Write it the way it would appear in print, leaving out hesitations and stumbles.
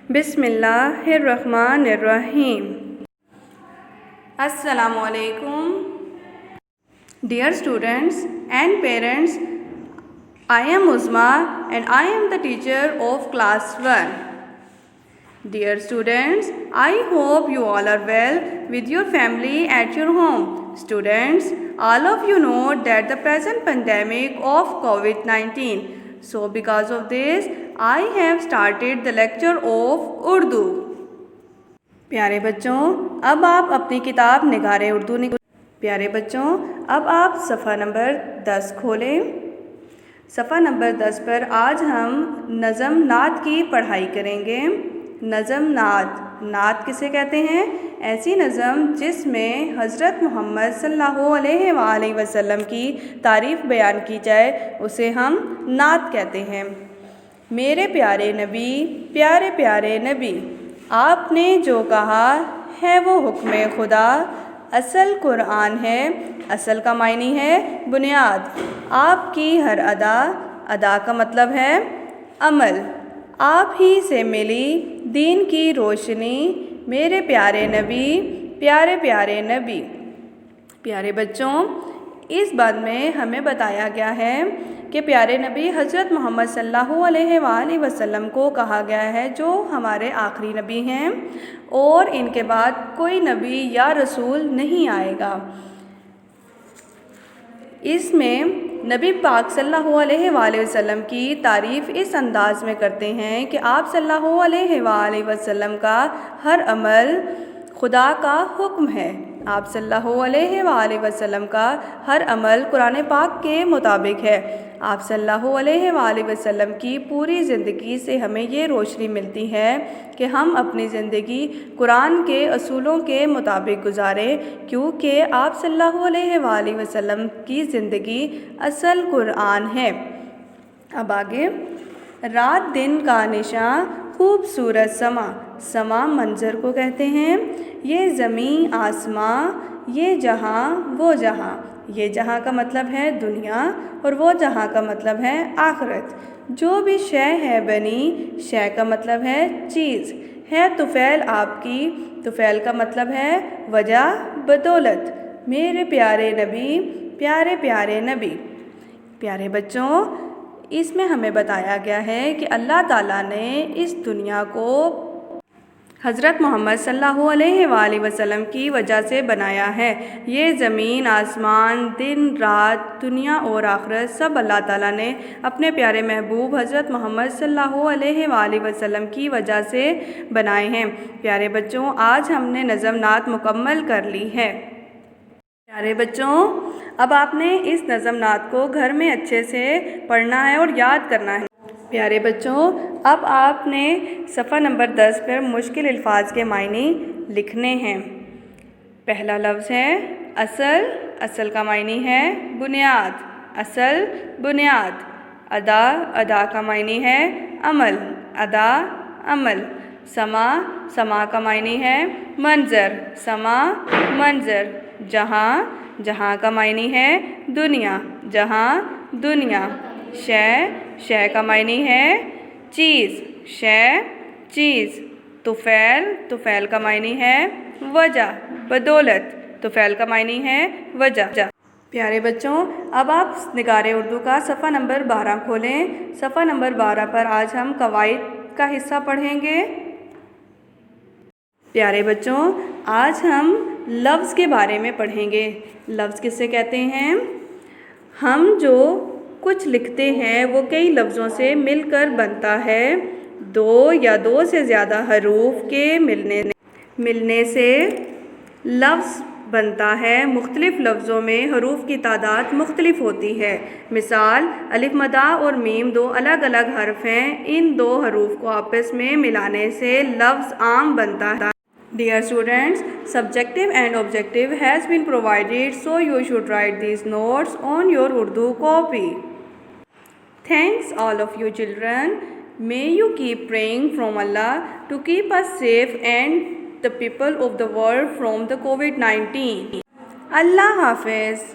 بسم اللہ الرحمن الرحیم۔ السلام علیکم۔ Dear students and parents, I am Uzma and I am the teacher of class 1. Dear students, I hope you all are well with your family at your home. Students, all of you know that the present pandemic of COVID-19. So because of this, I have started the lecture of Urdu. پیارے بچوں، اب آپ اپنی کتاب نگار اردو پیارے بچوں، اب آپ صفحہ نمبر 10 کھولیں۔ صفحہ نمبر 10 پر آج ہم نظم نعت کی پڑھائی کریں گے۔ نظم نعت کسے کہتے ہیں؟ ایسی نظم جس میں حضرت محمد صلی اللہ علیہ وآلہ وسلم کی تعریف بیان کی جائے اسے ہم نعت کہتے ہیں۔ میرے پیارے نبی، پیارے پیارے نبی، آپ نے جو کہا ہے وہ حکم خدا، اصل قرآن ہے، اصل کا معنی ہے بنیاد، آپ کی ہر ادا کا مطلب ہے عمل، آپ ہی سے ملی دین کی روشنی، میرے پیارے نبی، پیارے پیارے نبی۔ پیارے بچوں، اس بات میں ہمیں بتایا گیا ہے کہ پیارے نبی حضرت محمد صلی اللہ علیہ وآلہ وسلم کو کہا گیا ہے جو ہمارے آخری نبی ہیں اور ان کے بعد کوئی نبی یا رسول نہیں آئے گا۔ اس میں نبی پاک صلی اللہ علیہ وآلہ وسلم کی تعریف اس انداز میں کرتے ہیں کہ آپ صلی اللہ علیہ وآلہ وسلم کا ہر عمل خدا کا حکم ہے، آپ صلی اللہ علیہ وآلہ وسلم کا ہر عمل قرآن پاک کے مطابق ہے، آپ صلی اللہ علیہ وآلہ وسلم کی پوری زندگی سے ہمیں یہ روشنی ملتی ہے کہ ہم اپنی زندگی قرآن کے اصولوں کے مطابق گزاریں، کیونکہ آپ صلی اللہ علیہ وآلہ وسلم کی زندگی اصل قرآن ہے۔ اب آگے، رات دن کا نشاں خوبصورت سما منظر کو کہتے ہیں، یہ زمین آسماں، یہ جہاں وہ جہاں، یہ جہاں کا مطلب ہے دنیا اور وہ جہاں کا مطلب ہے آخرت، جو بھی شے ہے بنی، شے کا مطلب ہے چیز، ہے طفیل آپ کی، طفیل کا مطلب ہے وجہ بدولت، میرے پیارے نبی، پیارے پیارے نبی۔ پیارے بچوں، اس میں ہمیں بتایا گیا ہے کہ اللہ تعالیٰ نے اس دنیا کو حضرت محمد صلی اللہ علیہ وآلہ وسلم کی وجہ سے بنایا ہے۔ یہ زمین، آسمان، دن، رات، دنیا اور آخرت سب اللہ تعالیٰ نے اپنے پیارے محبوب حضرت محمد صلی اللہ علیہ وآلہ وسلم کی وجہ سے بنائے ہیں۔ پیارے بچوں، آج ہم نے نظم نعت مکمل کر لی ہے۔ پیارے بچوں، اب آپ نے اس نظم نعت کو گھر میں اچھے سے پڑھنا ہے اور یاد کرنا ہے۔ پیارے بچوں، اب آپ نے صفحہ نمبر 10 پر مشکل الفاظ کے معنی لکھنے ہیں۔ پہلا لفظ ہے اصل، اصل کا معنی ہے بنیاد، اصل بنیاد، ادا کا معنی ہے عمل، ادا عمل، سما کا معنی ہے منظر، سما منظر، جہاں کا معنی ہے دنیا، جہاں دنیا، شے کا معنی ہے چیز، چیز، طفیل کا معنی ہے وجہ، بدولت، طفیل کا معنی ہے وجہ۔ پیارے بچوں، اب آپ نگار اردو کا صفحہ نمبر 12 کھولیں۔ صفحہ نمبر 12 پر آج ہم قواعد کا حصہ پڑھیں گے۔ پیارے بچوں، آج ہم لفظ کے بارے میں پڑھیں گے۔ لفظ کسے کہتے ہیں؟ ہم جو کچھ لکھتے ہیں وہ کئی لفظوں سے مل کر بنتا ہے، دو یا دو سے زیادہ حروف کے ملنے سے لفظ بنتا ہے۔ مختلف لفظوں میں حروف کی تعداد مختلف ہوتی ہے۔ مثال، الف مدہ اور میم دو الگ الگ حرف ہیں، ان دو حروف کو آپس میں ملانے سے لفظ عام بنتا ہے۔ Dear students, subjective and objective has been provided, so you should write these notes on your Urdu copy. Thanks all of you children. May you keep praying from Allah to keep us safe and the people of the world from the COVID-19. Allah Hafiz.